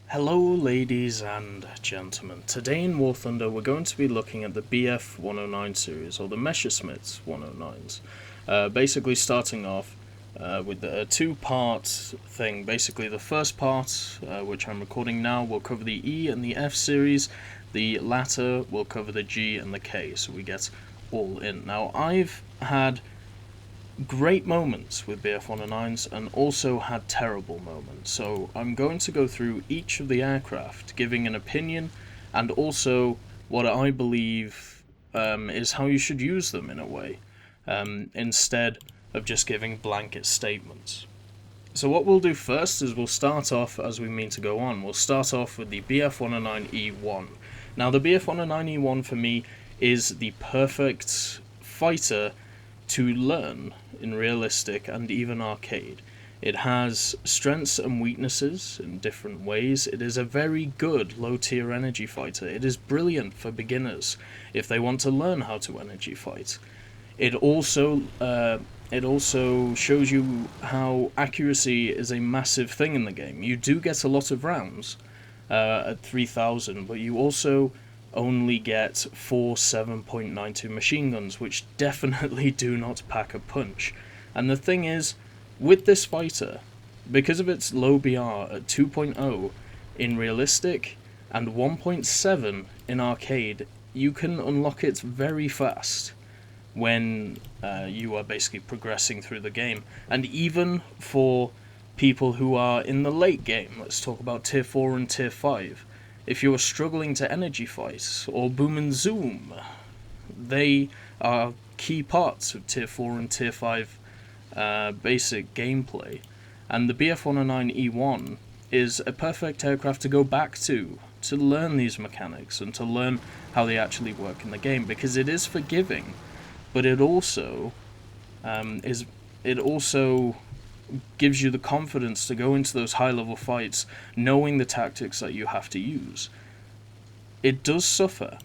Hello ladies and gentlemen, today in War Thunder we're going to be looking at the BF 109 series, or the Messerschmitt 109s. Basically starting off with a two-part thing. Basically the first part, which I'm recording now, will cover the E and the F series. The latter will cover the G and the K, so we get all in. Now I've had great moments with BF 109s and also had terrible moments, so I'm going to go through each of the aircraft, giving an opinion and also what I believe is how you should use them in a way, instead of just giving blanket statements. So what we'll do first is we'll start off as we mean to go on. We'll start off with the BF 109E1. Now the BF 109E1 for me is the perfect fighter to learn in realistic and even arcade. It has strengths and weaknesses in different ways. It is a very good low tier energy fighter. It is brilliant for beginners if they want to learn how to energy fight. It also shows you how accuracy is a massive thing in the game. You do get a lot of rounds at 3000, but you also only get 4 7.92 machine guns, which definitely do not pack a punch. And the thing is, with this fighter, because of its low BR at 2.0 in realistic and 1.7 in arcade, you can unlock it very fast when you are basically progressing through the game. And even for people who are in the late game, let's talk about tier 4 and tier 5, if you are struggling to energy fight or boom and zoom, they are key parts of tier 4 and tier 5 basic gameplay. And the BF-109E1 is a perfect aircraft to go back to learn these mechanics and to learn how they actually work in the game, because it is forgiving, but it also gives you the confidence to go into those high-level fights knowing the tactics that you have to use. It does suffer,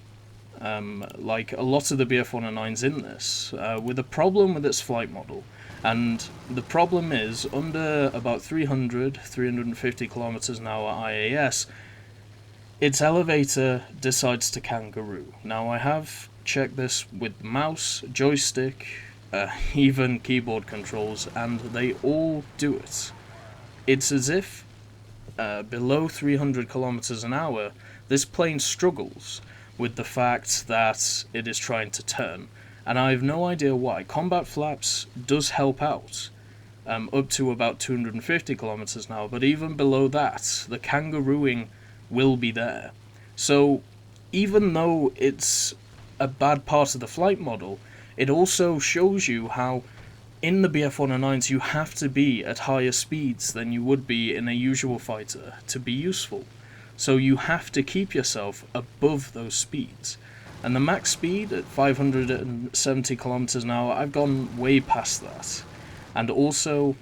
like a lot of the BF-109s in this, with a problem with its flight model. And the problem is, under about 350 kilometers an hour IAS, its elevator decides to kangaroo. Now I have checked this with mouse, joystick, even keyboard controls, and they all do it. It's as if below 300 kilometers an hour, this plane struggles with the fact that it is trying to turn, and I have no idea why. Combat flaps does help out up to about 250 kilometers an hour, but even below that, the kangarooing will be there. So even though it's a bad part of the flight model, it also shows you how in the BF-109s you have to be at higher speeds than you would be in a usual fighter to be useful. So you have to keep yourself above those speeds. And the max speed at 570 kilometers an hour, I've gone way past that. And also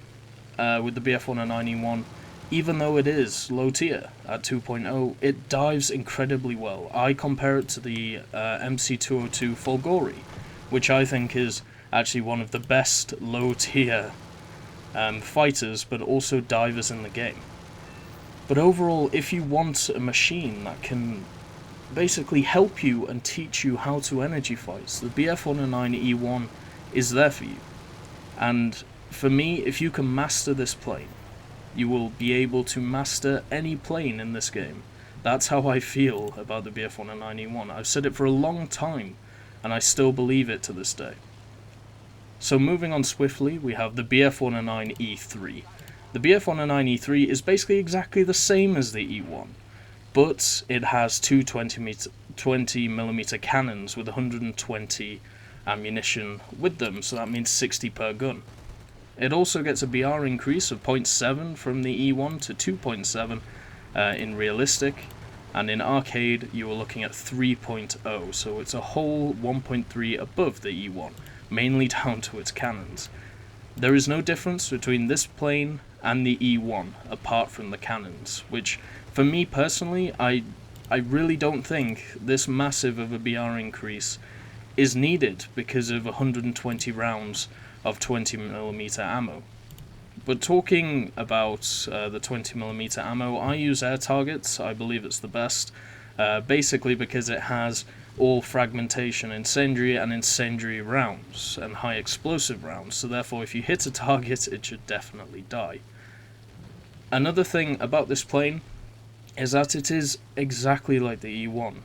with the BF-109E1, even though it is low tier at 2.0, it dives incredibly well. I compare it to the MC202 Folgore, which I think is actually one of the best low-tier fighters, but also divers in the game. But overall, if you want a machine that can basically help you and teach you how to energy fight, the BF-109E1 is there for you. And for me, if you can master this plane, you will be able to master any plane in this game. That's how I feel about the BF-109E1. I've said it for a long time, and I still believe it to this day. So moving on swiftly, we have the BF-109E3. The BF-109E3 is basically exactly the same as the E1, but it has two 20mm cannons with 120 ammunition with them, so that means 60 per gun. It also gets a BR increase of 0.7 from the E1 to 2.7 in realistic, and in arcade you are looking at 3.0, so it's a whole 1.3 above the E1, mainly down to its cannons. There is no difference between this plane and the E1 apart from the cannons, which for me personally, I really don't think this massive of a BR increase is needed because of 120 rounds of 20mm ammo. But talking about the 20mm ammo, I use air targets. I believe it's the best, basically because it has all fragmentation incendiary and incendiary rounds and high explosive rounds, so therefore if you hit a target it should definitely die. Another thing about this plane is that it is exactly like the E1.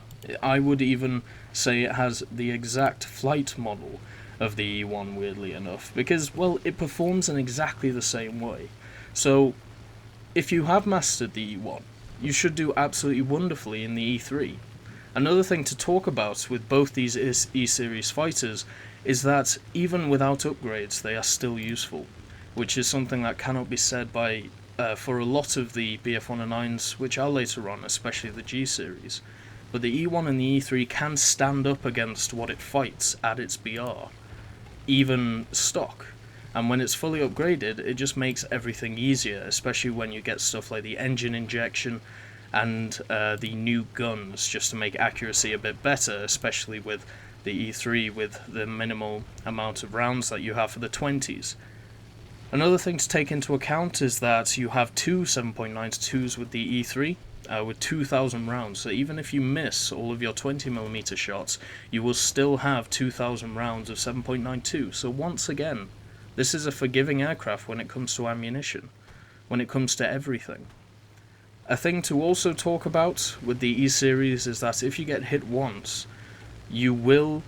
I would even say it has the exact flight model of the E1, weirdly enough, because, well, it performs in exactly the same way. So if you have mastered the E1, you should do absolutely wonderfully in the E3. Another thing to talk about with both these E-Series fighters is that even without upgrades they are still useful, which is something that cannot be said by for a lot of the BF-109s, which are later on, especially the G-Series. But the E1 and the E3 can stand up against what it fights at its BR, even stock. And when it's fully upgraded, it just makes everything easier, especially when you get stuff like the engine injection and the new guns, just to make accuracy a bit better, especially with the E3 with the minimal amount of rounds that you have for the 20s. Another thing to take into account is that you have two 7.92s with the E3, with 2,000 rounds, so even if you miss all of your 20mm shots, you will still have 2,000 rounds of 7.92, so once again, this is a forgiving aircraft when it comes to ammunition, when it comes to everything. A thing to also talk about with the E-Series is that if you get hit once, you will,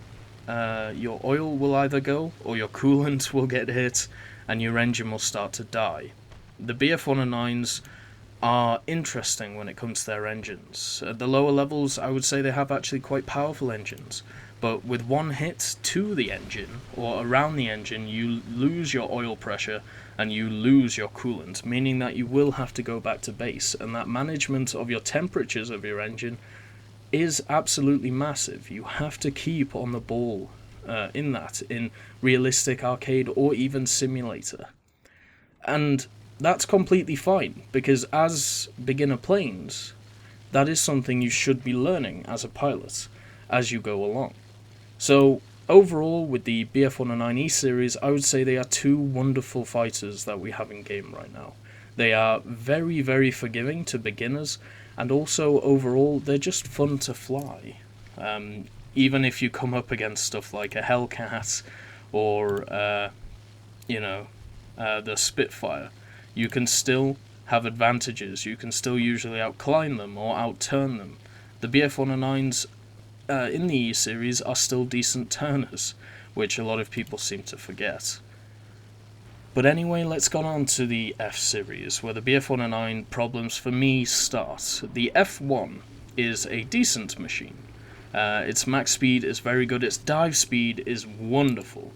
your oil will either go, or your coolant will get hit, and your engine will start to die. The BF-109s are interesting when it comes to their engines. At the lower levels, I would say they have actually quite powerful engines, but with one hit to the engine, or around the engine, you lose your oil pressure and you lose your coolant, meaning that you will have to go back to base, and that management of your temperatures of your engine is absolutely massive. You have to keep on the ball in realistic arcade or even simulator. And that's completely fine, because as beginner planes, that is something you should be learning as a pilot as you go along. So overall, with the BF-109E series, I would say they are two wonderful fighters that we have in game right now. They are very, very forgiving to beginners, and also overall, they're just fun to fly. Even if you come up against stuff like a Hellcat or, the Spitfire, you can still have advantages. You can still usually outclimb them or outturn them. The BF-109s in the E-Series are still decent turners, which a lot of people seem to forget. But anyway, let's go on to the F-Series, where the BF-109 problems for me start. The F1 is a decent machine. Its max speed is very good, its dive speed is wonderful.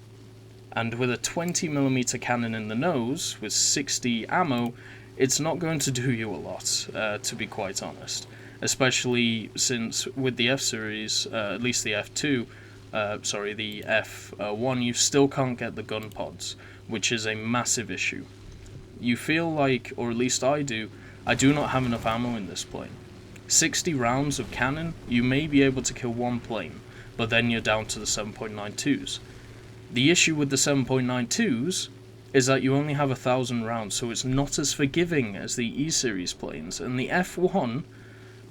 And with a 20mm cannon in the nose, with 60 ammo, it's not going to do you a lot, to be quite honest. Especially since with the F-Series, at least the F2, the F1, you still can't get the gun pods, which is a massive issue. You feel like, or at least I do not have enough ammo in this plane. 60 rounds of cannon, you may be able to kill one plane, but then you're down to the 7.92s. The issue with the 7.92s is that you only have 1,000 rounds, so it's not as forgiving as the E-Series planes, and the F1,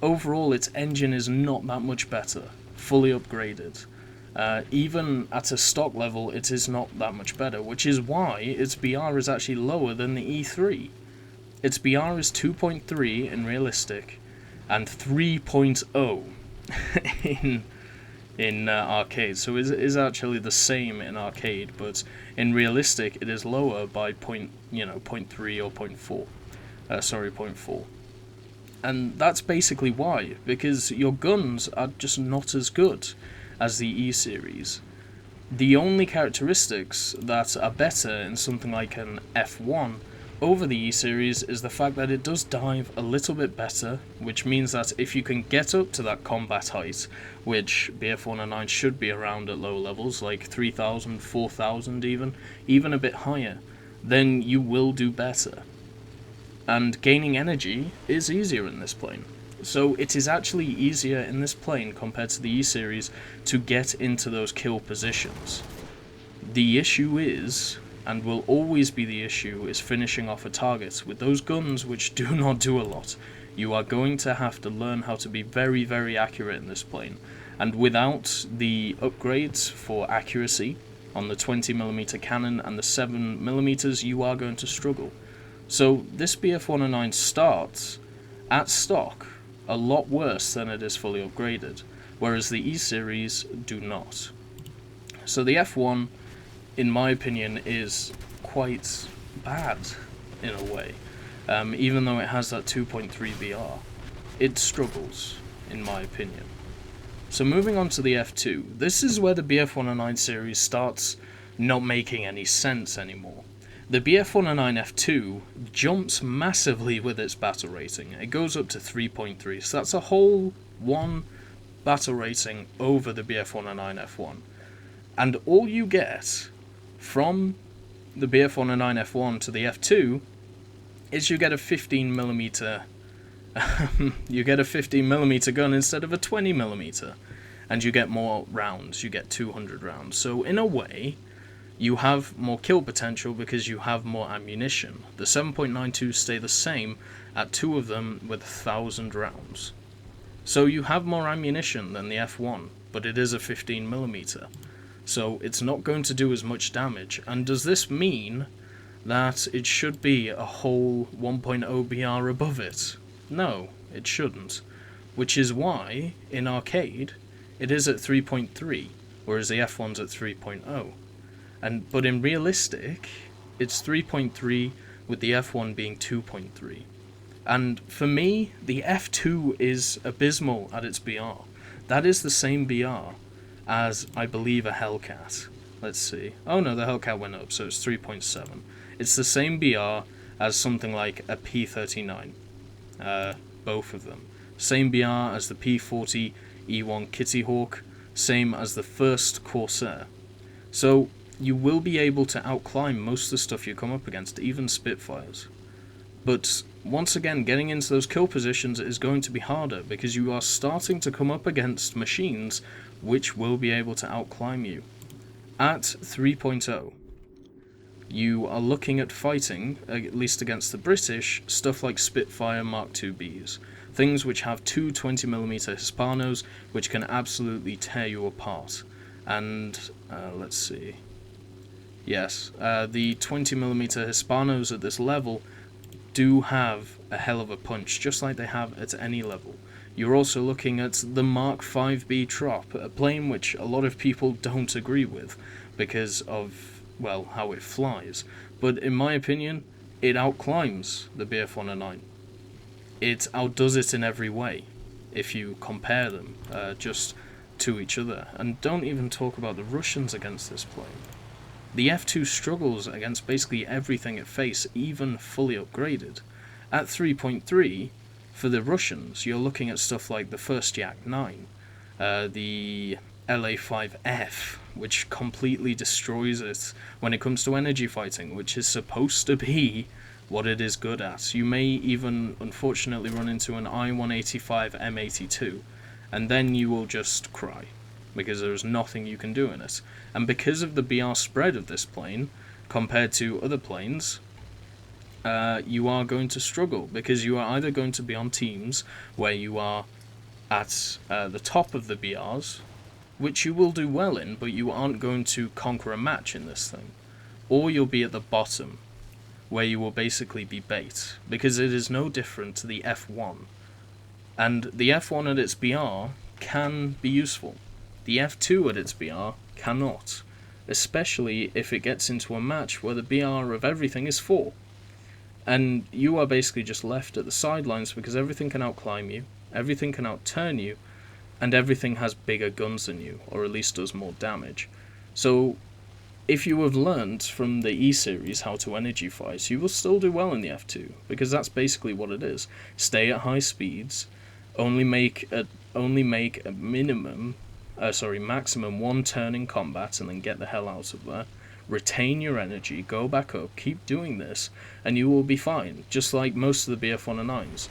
overall its engine is not that much better, fully upgraded. Even at a stock level, it is not that much better, which is why its BR is actually lower than the E3. Its BR is 2.3 in realistic, and 3.0 in arcade, so it is actually the same in arcade, but in realistic it is lower by 0.3 or 0.4. 0.4. And that's basically why, because your guns are just not as good as the E-Series. The only characteristics that are better in something like an F1 over the E-Series is the fact that it does dive a little bit better, which means that if you can get up to that combat height, which BF-109 should be around at low levels, like 3,000, 4,000 even a bit higher, then you will do better. And gaining energy is easier in this plane. So it is actually easier in this plane compared to the E-Series to get into those kill positions. The issue is, and will always be the issue, is finishing off a target. With those guns, which do not do a lot, you are going to have to learn how to be very, very accurate in this plane. And without the upgrades for accuracy on the 20mm cannon and the 7mm, you are going to struggle. So this BF-109 starts at stock a lot worse than it is fully upgraded, whereas the E-Series do not. So the F1, in my opinion, is quite bad in a way. Even though it has that 2.3 BR, it struggles, in my opinion. So moving on to the F2, this is where the BF-109 series starts not making any sense anymore. The BF-109 F2 jumps massively with its battle rating. It goes up to 3.3, so that's a whole 1 battle rating over the BF-109 F1. And all you get from the BF-109 F1 to the F2 is you get a 15mm you get a 15mm gun instead of a 20mm, and you get more rounds. You get 200 rounds. So in a way, you have more kill potential because you have more ammunition. The 7.92 stay the same at 2 of them with 1,000 rounds. So you have more ammunition than the F1, but it is a 15mm. So it's not going to do as much damage. And does this mean that it should be a whole 1.0 BR above it? No, it shouldn't. Which is why, in arcade, it is at 3.3, whereas the F1's at 3.0. But in realistic, it's 3.3 with the F1 being 2.3. And for me, the F2 is abysmal at its BR. That is the same BR as, I believe, a Hellcat. Let's see. Oh no, the Hellcat went up, so it's 3.7. It's the same BR as something like a P39. Both of them. Same BR as the P40 E1 Kitty Hawk. Same as the first Corsair. So you will be able to outclimb most of the stuff you come up against, even Spitfires. But once again, getting into those kill positions is going to be harder because you are starting to come up against machines which will be able to outclimb you. At 3.0, you are looking at fighting, at least against the British, stuff like Spitfire Mark IIBs. Things which have two 20mm Hispanos, which can absolutely tear you apart. And, let's see. Yes, the 20mm Hispanos at this level do have a hell of a punch, just like they have at any level. You're also looking at the Mark 5B trop, a plane which a lot of people don't agree with because of, well, how it flies. But in my opinion, it outclimbs the BF-109. It outdoes it in every way, if you compare them just to each other. And don't even talk about the Russians against this plane. The F2 struggles against basically everything it faces, even fully upgraded. At 3.3, for the Russians, you're looking at stuff like the first Yak 9, the LA-5F, which completely destroys it when it comes to energy fighting, which is supposed to be what it is good at. You may even, unfortunately, run into an I-185 M82, and then you will just cry, because there is nothing you can do in it. And because of the BR spread of this plane, compared to other planes, you are going to struggle, because you are either going to be on teams where you are at the top of the BRs, which you will do well in, but you aren't going to conquer a match in this thing. Or you'll be at the bottom, where you will basically be bait, because it is no different to the F1. And the F1 at its BR can be useful. The F2 at its BR cannot, especially if it gets into a match where the BR of everything is 4. And you are basically just left at the sidelines because everything can outclimb you, everything can outturn you, and everything has bigger guns than you, or at least does more damage. So if you have learned from the E-Series how to energy fight, you will still do well in the F2, because that's basically what it is. Stay at high speeds, only make a maximum 1 turn in combat, and then get the hell out of there. Retain your energy, go back up, keep doing this, and you will be fine, just like most of the BF-109s.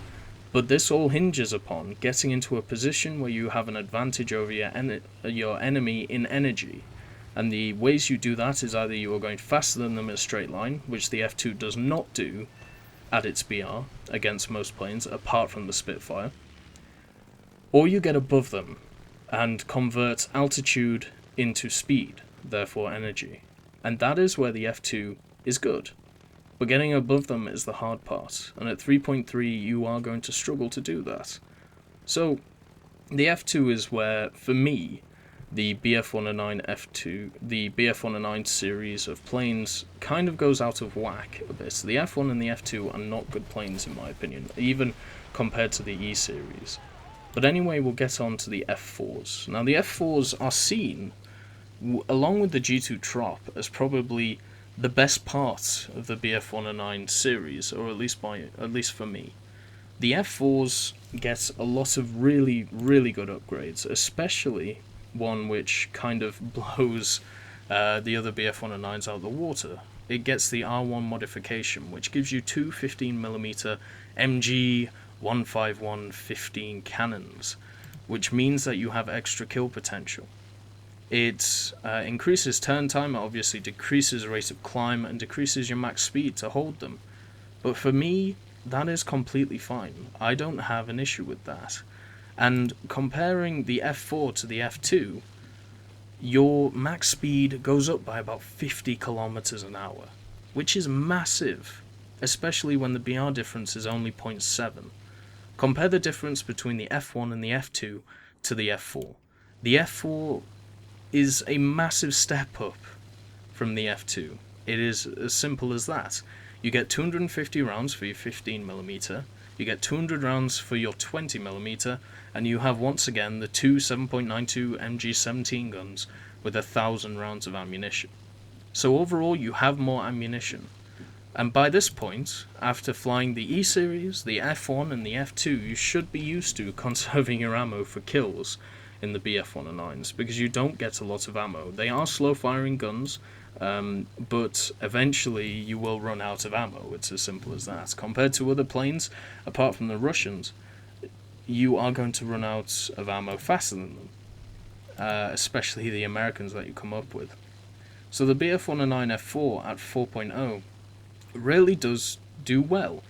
But this all hinges upon getting into a position where you have an advantage over your enemy in energy. And the ways you do that is either you are going faster than them in a straight line, which the F2 does not do at its BR against most planes, apart from the Spitfire, or you get above them and convert altitude into speed, therefore energy. And that is where the F2 is good. But getting above them is the hard part, and at 3.3 you are going to struggle to do that. So the F2 is where, for me, the BF-109 F2, the BF-109 series of planes kind of goes out of whack a bit. The F1 and the F2 are not good planes in my opinion, even compared to the E series. But anyway, we'll get on to the F4s. Now the F4s are seen, along with the G2 trop, as probably the best part of the BF-109 series, or at least for me. The F4s get a lot of really, really good upgrades, especially one which kind of blows the other BF-109s out of the water. It gets the R1 modification, which gives you two 15mm MG 151-15 cannons, which means that you have extra kill potential. It increases turn time, it obviously decreases rate of climb, and decreases your max speed to hold them. But for me, that is completely fine. I don't have an issue with that. And comparing the F4 to the F2, your max speed goes up by about 50 kilometers an hour, which is massive, especially when the BR difference is only 0.7. Compare the difference between the F1 and the F2 to the F4. The F4 is a massive step up from the F2. It is as simple as that. You get 250 rounds for your 15mm, you get 200 rounds for your 20mm, and you have once again the two 7.92 MG17 guns with 1,000 rounds of ammunition. So overall you have more ammunition. And by this point, after flying the E series, the F1 and the F2, you should be used to conserving your ammo for kills in the BF-109s, because you don't get a lot of ammo. They are slow firing guns, but eventually you will run out of ammo. It's as simple as that. Compared to other planes, apart from the Russians, you are going to run out of ammo faster than them, especially the Americans that you come up with. So the BF-109 F4 at 4.0 really does do well,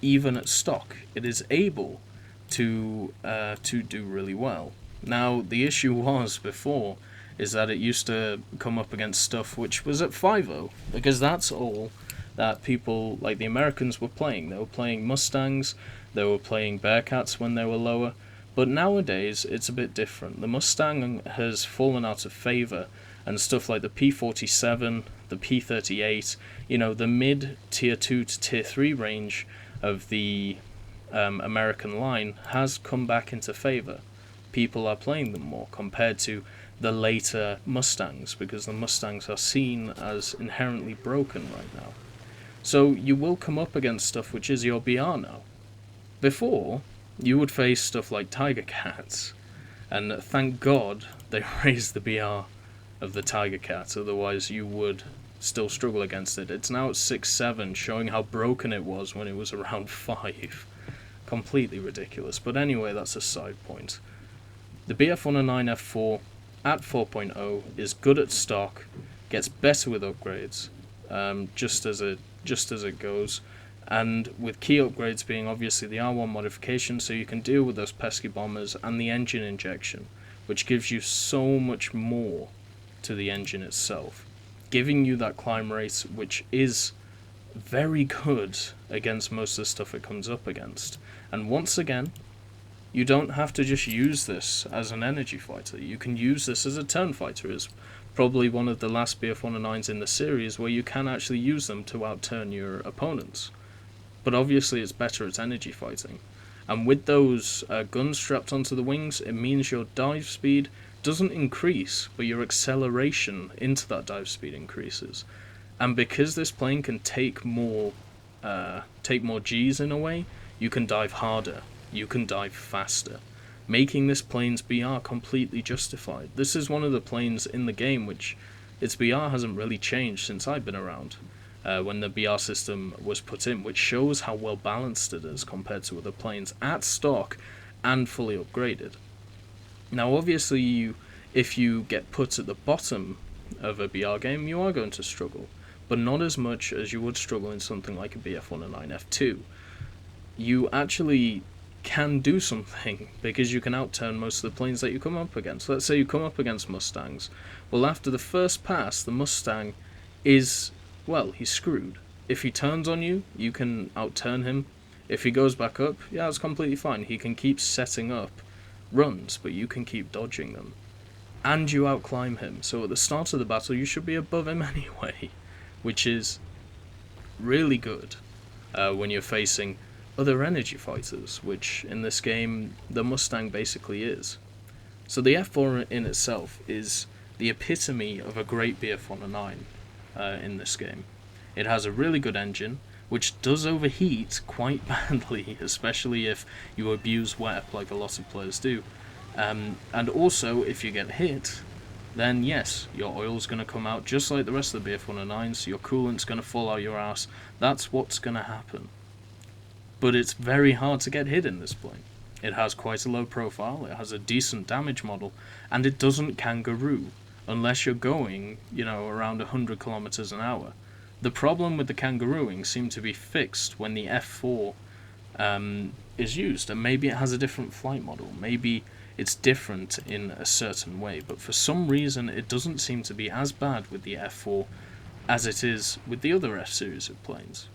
even at stock. It is able to do really well. Now, the issue was before is that it used to come up against stuff which was at 5.0, because that's all that people like the Americans were playing. They were playing Mustangs, they were playing Bearcats when they were lower, but nowadays it's a bit different. The Mustang has fallen out of favour, and stuff like the P47, the P38, the mid tier 2 to tier 3 range of the American line has come back into favour. People are playing them more compared to the later Mustangs, because the Mustangs are seen as inherently broken right now. So you will come up against stuff which is your BR now. Before, you would face stuff like Tiger Cats, and thank God they raised the BR of the Tiger Cat, otherwise you would still struggle against it. It's now at 6.7, showing how broken it was when it was around 5. Completely ridiculous, but anyway, that's a side point. The BF-109 F4 at 4.0 is good at stock, gets better with upgrades, just as it goes, and with key upgrades being obviously the R1 modification, so you can deal with those pesky bombers, and the engine injection, which gives you so much more to the engine itself, giving you that climb rate, which is very good against most of the stuff it comes up against. And once again, you don't have to just use this as an energy fighter. You can use this as a turn fighter. It's probably one of the last BF-109s in the series where you can actually use them to outturn your opponents. But obviously it's better at energy fighting. And with those guns strapped onto the wings, it means your dive speed doesn't increase, but your acceleration into that dive speed increases. And because this plane can take more G's in a way, you can dive harder. You can dive faster, making this plane's BR completely justified. This is one of the planes in the game which its BR hasn't really changed since I've been around. when the BR system was put in, which shows how well balanced it is compared to other planes at stock and fully upgraded. Now, obviously, if you get put at the bottom of a BR game, you are going to struggle, but not as much as you would struggle in something like a BF-109 F2. You actually can do something, because you can outturn most of the planes that you come up against. Let's say you come up against Mustangs. Well, after the first pass, the Mustang is, well, he's screwed. If he turns on you, you can outturn him. If he goes back up, yeah, it's completely fine. He can keep setting up runs, but you can keep dodging them. And you outclimb him, so at the start of the battle you should be above him anyway, which is really good when you're facing other energy fighters, which in this game the Mustang basically is. So the F4 in itself is the epitome of a great BF-109 in this game. It has a really good engine, which does overheat quite badly, especially if you abuse WEP like a lot of players do. And also, if you get hit, then yes, your oil's going to come out just like the rest of the BF-109s, your coolant's going to fall out your ass. That's what's going to happen. But it's very hard to get hit in this plane. It has quite a low profile, it has a decent damage model, and it doesn't kangaroo, unless you're going, around 100 kilometers an hour. The problem with the kangarooing seemed to be fixed when the F4 is used, and maybe it has a different flight model, maybe it's different in a certain way, but for some reason it doesn't seem to be as bad with the F4 as it is with the other F-series of planes.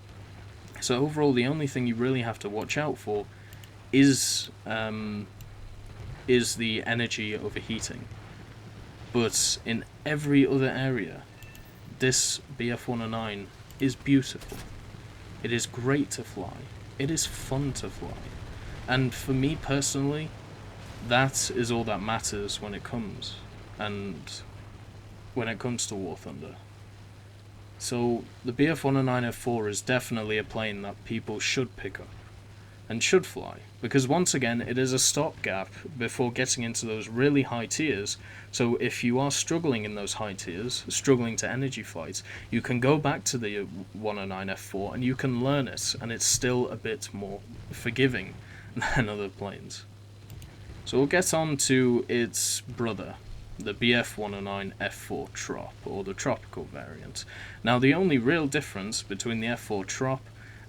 So overall, the only thing you really have to watch out for is the energy overheating. But in every other area, this BF-109 is beautiful. It is great to fly. It is fun to fly. And for me personally, that is all that matters when it comes. And when it comes to War Thunder. So the BF-109 F4 is definitely a plane that people should pick up and should fly, because once again it is a stopgap before getting into those really high tiers. So if you are struggling in those high tiers, struggling to energy fights, you can go back to the 109 F4 and you can learn it, and it's still a bit more forgiving than other planes. So we'll get on to its brother, the BF-109 F4 Trop, or the tropical variant. Now, the only real difference between the F4 Trop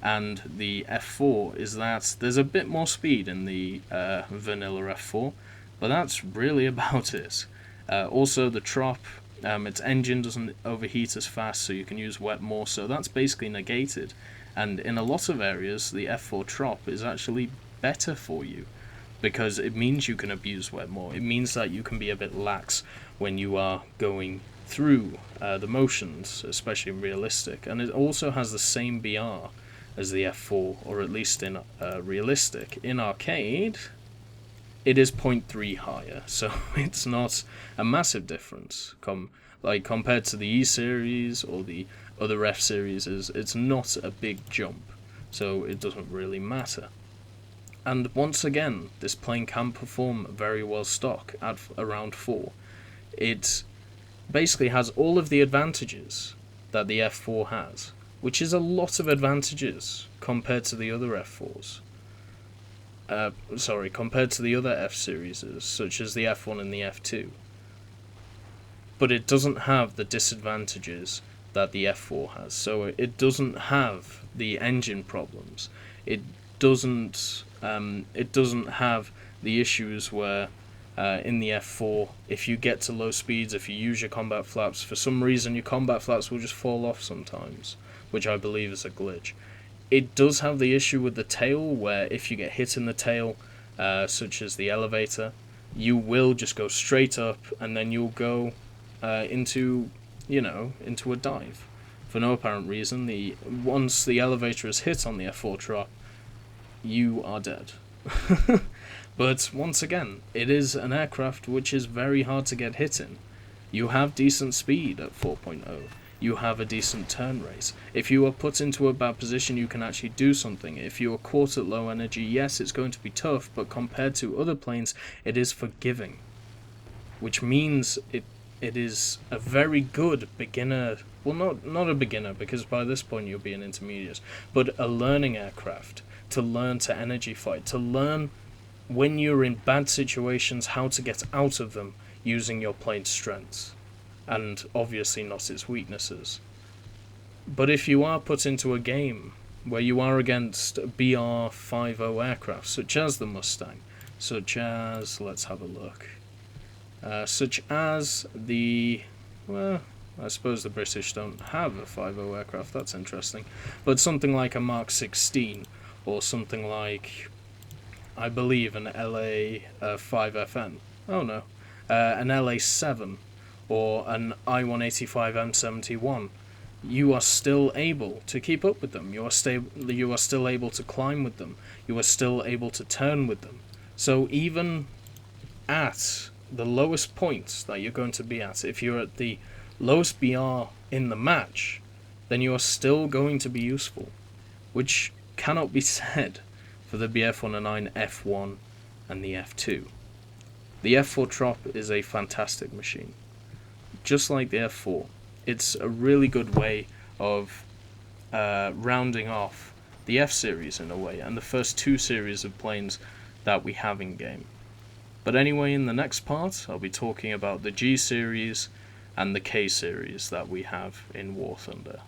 and the F4 is that there's a bit more speed in the vanilla F4, but that's really about it. Also, the Trop, its engine doesn't overheat as fast, so you can use WEP more, so that's basically negated. And in a lot of areas, the F4 Trop is actually better for you, because it means you can abuse WEP more. It means that you can be a bit lax when you are going through the motions, especially in realistic. And it also has the same BR as the F4, or at least in realistic. In arcade, it is 0.3 higher, so it's not a massive difference. Compared to the E series or the other F series, it's not a big jump, so it doesn't really matter. And once again, this plane can perform very well stock at around 4. It basically has all of the advantages that the F4 has, which is a lot of advantages compared to the other F4s. Compared to the other F-series, such as the F1 and the F2. But it doesn't have the disadvantages that the F4 has. So it doesn't have the engine problems. It doesn't have the issues where in the F4, if you get to low speeds, if you use your combat flaps, for some reason your combat flaps will just fall off sometimes, which I believe is a glitch. It does have the issue with the tail, where if you get hit in the tail, such as the elevator, you will just go straight up, and then you'll go into a dive. For no apparent reason, once the elevator is hit on the F4 Trop, you are dead. But once again, it is an aircraft which is very hard to get hit in. You have decent speed at 4.0. You have a decent turn rate. If you are put into a bad position, you can actually do something. If you are caught at low energy, yes, it's going to be tough, but compared to other planes, it is forgiving. Which means it it is a very good beginner. Well, not a beginner, because by this point you'll be an intermediate, but a learning aircraft to learn to energy fight, to learn when you're in bad situations how to get out of them using your plane's strengths, and obviously not its weaknesses. But if you are put into a game where you are against BR-50 aircraft, such as the Mustang, such as, let's have a look, such as the, well, I suppose the British don't have a 50 aircraft, that's interesting, but something like a Mark 16, or something like, I believe, an LA-5FN, oh no, an LA-7, or an I-185M71, you are still able to keep up with them. You are still able to climb with them. You are still able to turn with them. So even at the lowest points that you're going to be at, if you're at the lowest BR in the match, then you are still going to be useful, which cannot be said for the BF-109 F1 and the F2. The F4 Trop is a fantastic machine. Just like the F4, it's a really good way of rounding off the F-series in a way, and the first two series of planes that we have in game. But anyway, in the next part, I'll be talking about the G-series and the K-series that we have in War Thunder.